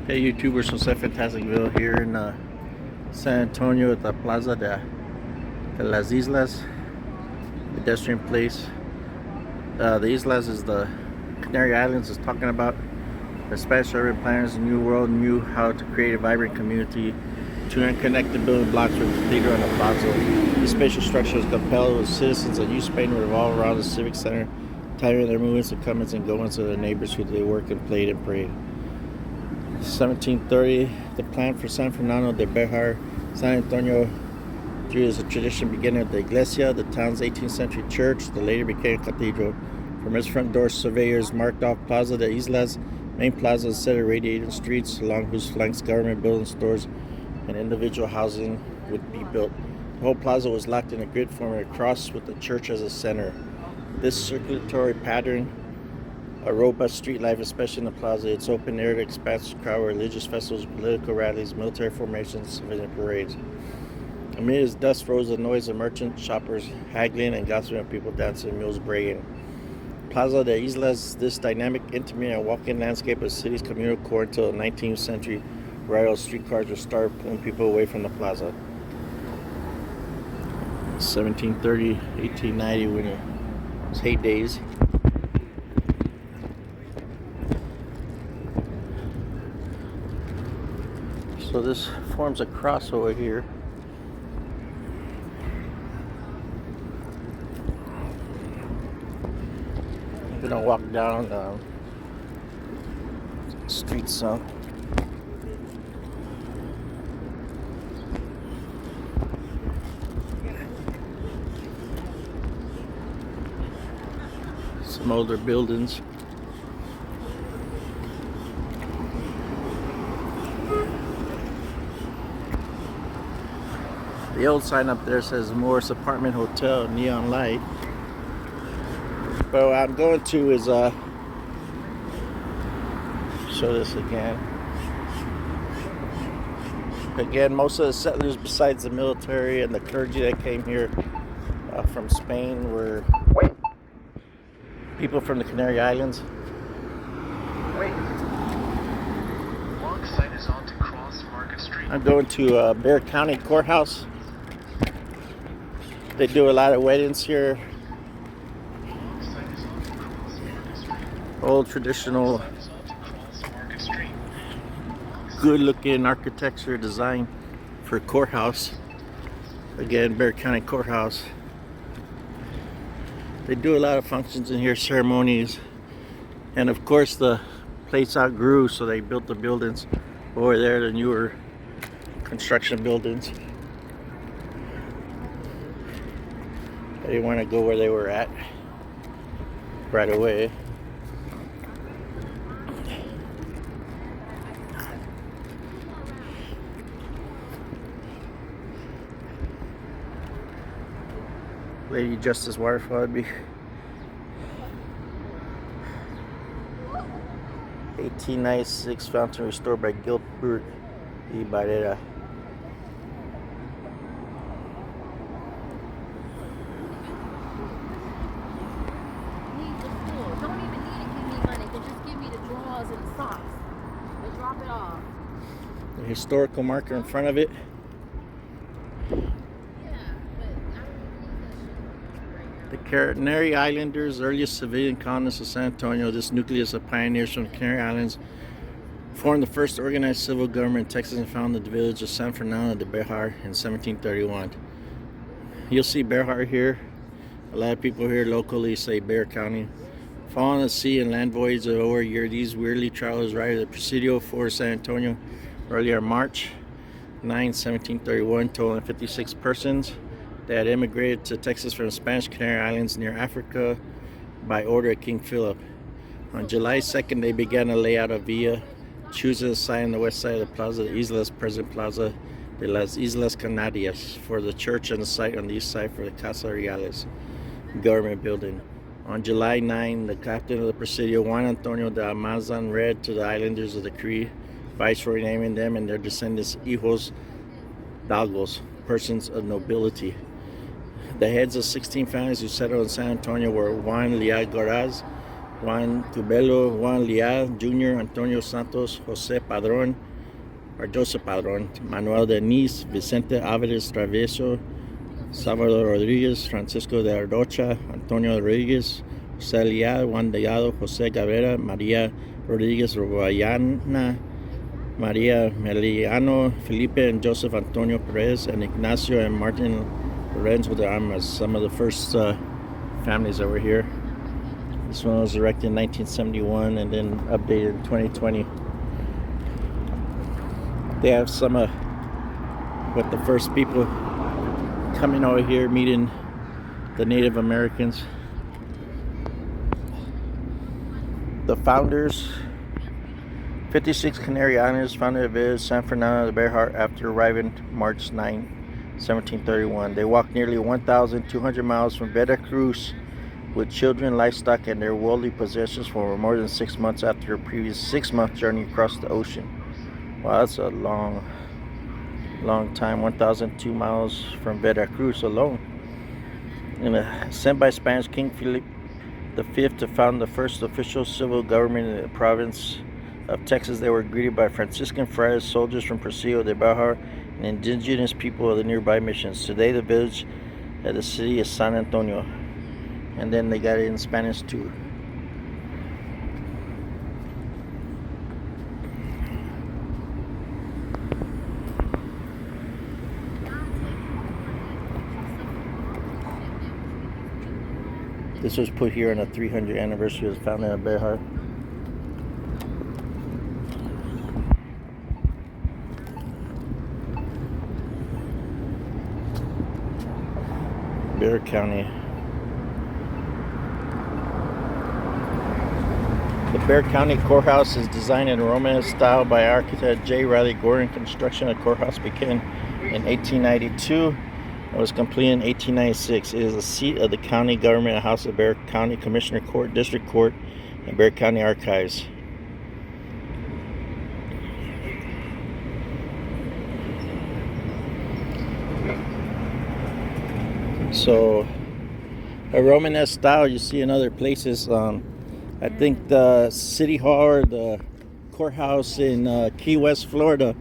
Hey YouTubers, Jose Fantasticville here in San Antonio at the Plaza de las Islas, pedestrian place. The Islas is the Canary Islands is talking about. The Spanish urban planners in the New World knew how to create a vibrant community to connect the building blocks with the cathedral and the plaza. This spatial structure is compelled with citizens of New Spain to revolve around the civic center, timing their movements and comings and goings of their neighbors who they work and played and prayed. 1730, the plan for San Fernando de Bexar, San Antonio drew as a tradition beginning with the Iglesia, the town's 18th century church that later became a cathedral. From its front door, surveyors marked off Plaza de Islas, main plaza, a set of radiating streets along whose flanks government buildings, stores, and individual housing would be built. The whole plaza was locked in a grid forming a cross with the church as a center. This circulatory pattern a robust street life, especially in the plaza. It's open air to expansive crowd, religious festivals, political rallies, military formations, civilian parades. Amid its dust rose the noise of merchants, shoppers haggling, and gossiping of people dancing, mules braying. Plaza de Islas, this dynamic, intimate, and walking landscape of the city's communal core until the 19th century railroad streetcars would start pulling people away from the plaza. 1730, 1890, when it was heydays. So this forms a cross over here. I'm gonna walk down the street some. Some older buildings. The old sign up there says Morris Apartment Hotel, neon light. But what I'm going to is show this again. Again, most of the settlers, besides the military and the clergy that came here from Spain, were people from the Canary Islands. Long side is on to Cross Market Street. I'm going to Bexar County Courthouse. They do a lot of weddings here. Old traditional, good looking architecture design for a courthouse. Again, Bexar County Courthouse. They do a lot of functions in here, ceremonies. And of course the place outgrew, so they built the buildings over there, the newer construction buildings. I didn't want to go where they were at right away. Lady Justice Waterfall be 1896 fountain restored by Gilbert y Barrera. The historical marker in front of it. The Canary Islanders, earliest civilian colonists of San Antonio, this nucleus of pioneers from the Canary Islands, formed the first organized civil government in Texas and founded the village of San Fernando de Bexar in 1731. You'll see Bexar here. A lot of people here locally say Bexar County. Following the sea and land voyage of over a year, these weirdly travelers arrived at the Presidio for San Antonio earlier March 9, 1731, totaling 56 persons. They had immigrated to Texas from the Spanish Canary Islands near Africa by order of King Philip. On July 2nd, they began to lay out a villa, choosing a site on the west side of the Plaza de Islas, present Plaza de las Islas Canarias, for the church, and the site on the east side for the Casa Reales government building. On July 9, the captain of the Presidio, Juan Antonio de Almazan, read to the islanders a decree, viceroy naming them and their descendants hijos dalgos, persons of nobility. The heads of 16 families who settled in San Antonio were Juan Liagoraz, Juan Cubelo, Juan Leal Jr., Antonio Santos, Jose Padron, or Joseph Padron, Manuel Denis, Vicente Alvarez Travieso, Salvador Rodriguez, Francisco de Arrocha, Antonio Rodriguez, Jose Leal, Juan Delgado, Jose Cabrera, María Rodriguez Robayana, Maria Meliano, Felipe and Joseph Antonio Perez, and Ignacio and Martin Lorenzo de Armas, some of the first families that were here. This one was erected in 1971 and then updated in 2020. They have some of what the first people coming over here, meeting the Native Americans. The founders, 56 Canary Islands, founded the village San Fernando de Bexar after arriving March 9, 1731. They walked nearly 1,200 miles from Veracruz with children, livestock, and their worldly possessions for more than 6 months after a previous 6-month journey across the ocean. Wow, that's a long time, 1,002 miles from Veracruz alone. And sent by Spanish King Philip V to found the first official civil government in the province of Texas. They were greeted by Franciscan friars, soldiers from Presidio de Bexar, and indigenous people of the nearby missions. Today, the village at the city is San Antonio. And then they got it in Spanish too. This was put here on the 300th anniversary of the founding of Bexar. Bexar County. The Bexar County Courthouse is designed in Romanesque style by architect J. Riley Gordon. Construction of the courthouse began in 1892 and was completed in 1896. It is the seat of the county government and house of Bexar County Commissioner Court, District Court, and Bexar County Archives. So, a Romanesque style you see in other places. I think the City Hall or the courthouse in Key West, Florida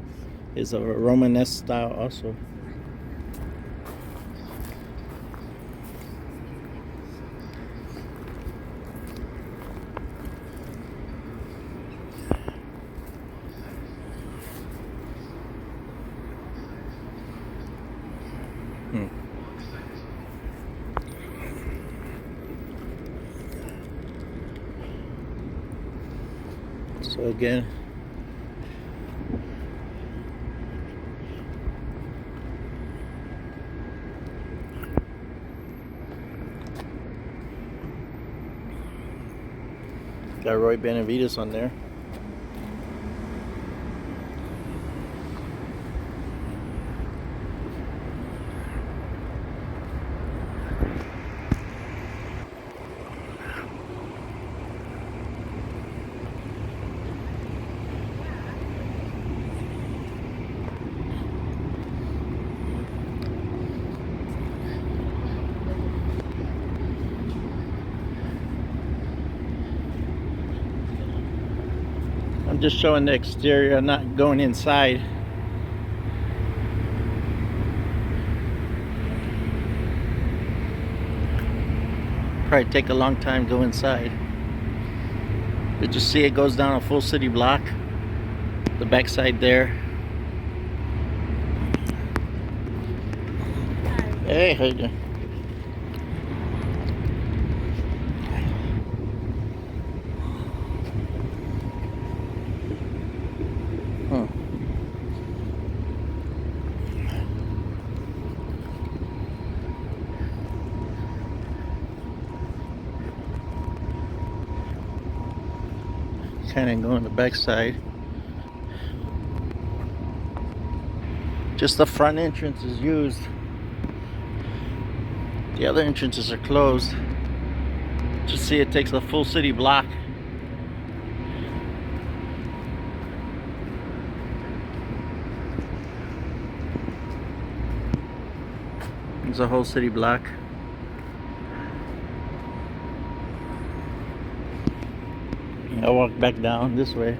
is a Romanesque style also. So again, got Roy Benavides on there. I'm just showing the exterior, I'm not going inside. Probably take a long time to go inside. Did you see it goes down a full city block? The backside there. Hey, how you doing? Kind of go on the back side. Just the front entrance is used. The other entrances are closed. Just see it takes a full city block. It's a whole city block. walk back down this way.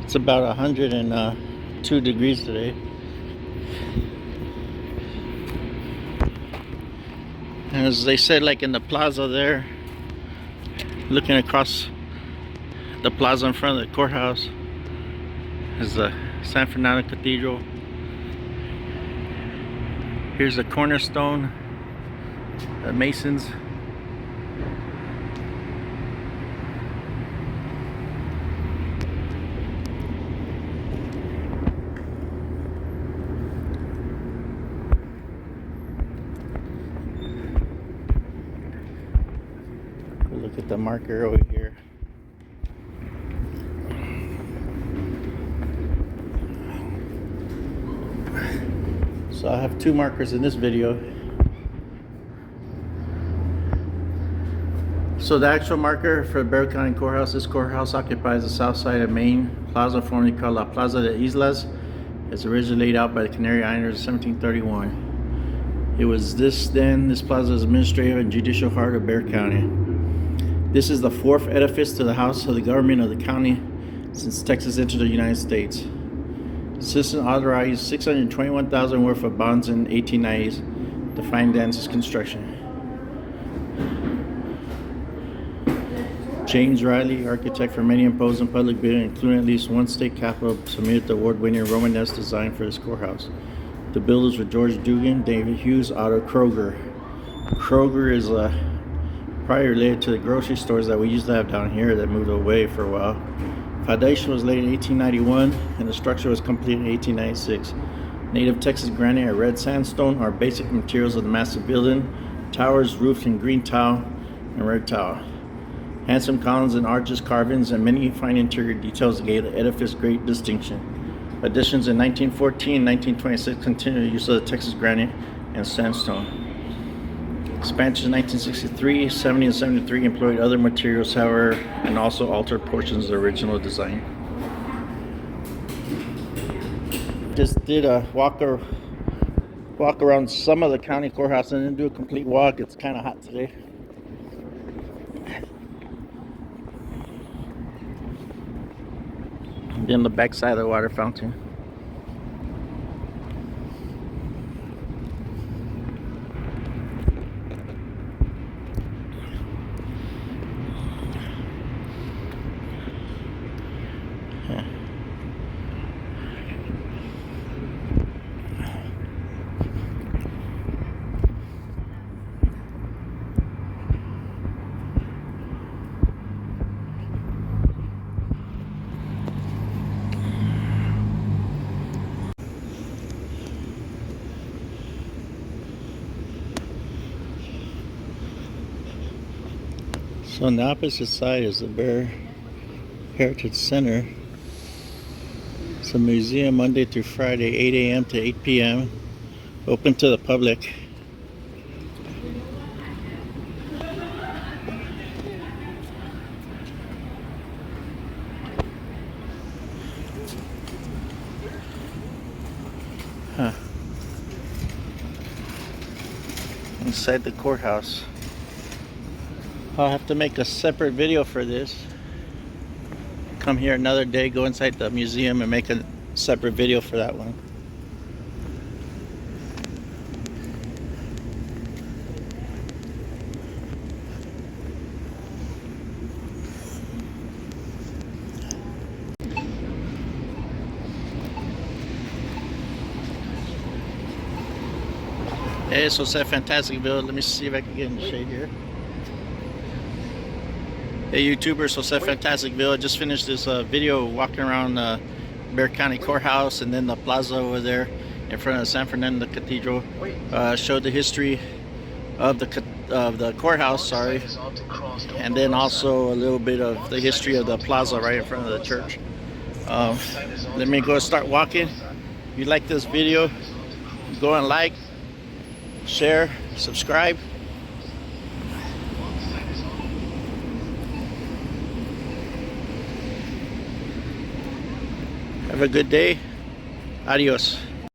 It's about 102 degrees today. And as they said, like in the plaza there, looking across the plaza in front of the courthouse is the San Fernando Cathedral. Here's the Cornerstone Masons. Look at the marker over here. So I have two markers in this video. So the actual marker for Bexar County Courthouse, this courthouse occupies the south side of Main Plaza, formerly called La Plaza de Islas. It's originally laid out by the Canary Islanders in 1731. It was this plaza's administrative and judicial heart of Bexar County. This is the fourth edifice to the House of the Government of the county since Texas entered the United States. Citizen authorized $621,000 worth of bonds in 1890s to finance its construction. James Riley, architect for many imposing public buildings, including at least one state capitol, submitted the award-winning Romanesque design for this courthouse. The builders were George Dugan, David Hughes, Otto Kroger. Kroger is probably related to the grocery stores that we used to have down here that moved away for a while. Foundation was laid in 1891 and the structure was completed in 1896. Native Texas granite and red sandstone are basic materials of the massive building. Towers roofed in green tile and red tile. Handsome columns and arches, carvings, and many fine interior details gave the edifice great distinction. Additions in 1914 and 1926 continued the use of the Texas granite and sandstone. Expansions in 1963, 70, and 73 employed other materials, however, and also altered portions of the original design. Just did a walk around some of the county courthouse and didn't do a complete walk. It's kind of hot today. And then the back side of the water fountain. So on the opposite side is the Bear Heritage Center. It's a museum Monday through Friday, 8 a.m. to 8 p.m. Open to the public. Inside the courthouse. I'll have to make a separate video for this. Come here another day, go inside the museum and make a separate video for that one. Hey, so it's a fantastic video. Let me see if I can get in the shade here. Hey YouTubers, so it's a fantastic video. I just finished this video walking around Bexar County Courthouse and then the plaza over there in front of the San Fernando Cathedral. Showed the history of the courthouse, sorry, and then also a little bit of the history of the plaza right in front of the church. Let me go start walking. If you like this video, go and like, share, subscribe. a good day. Adios.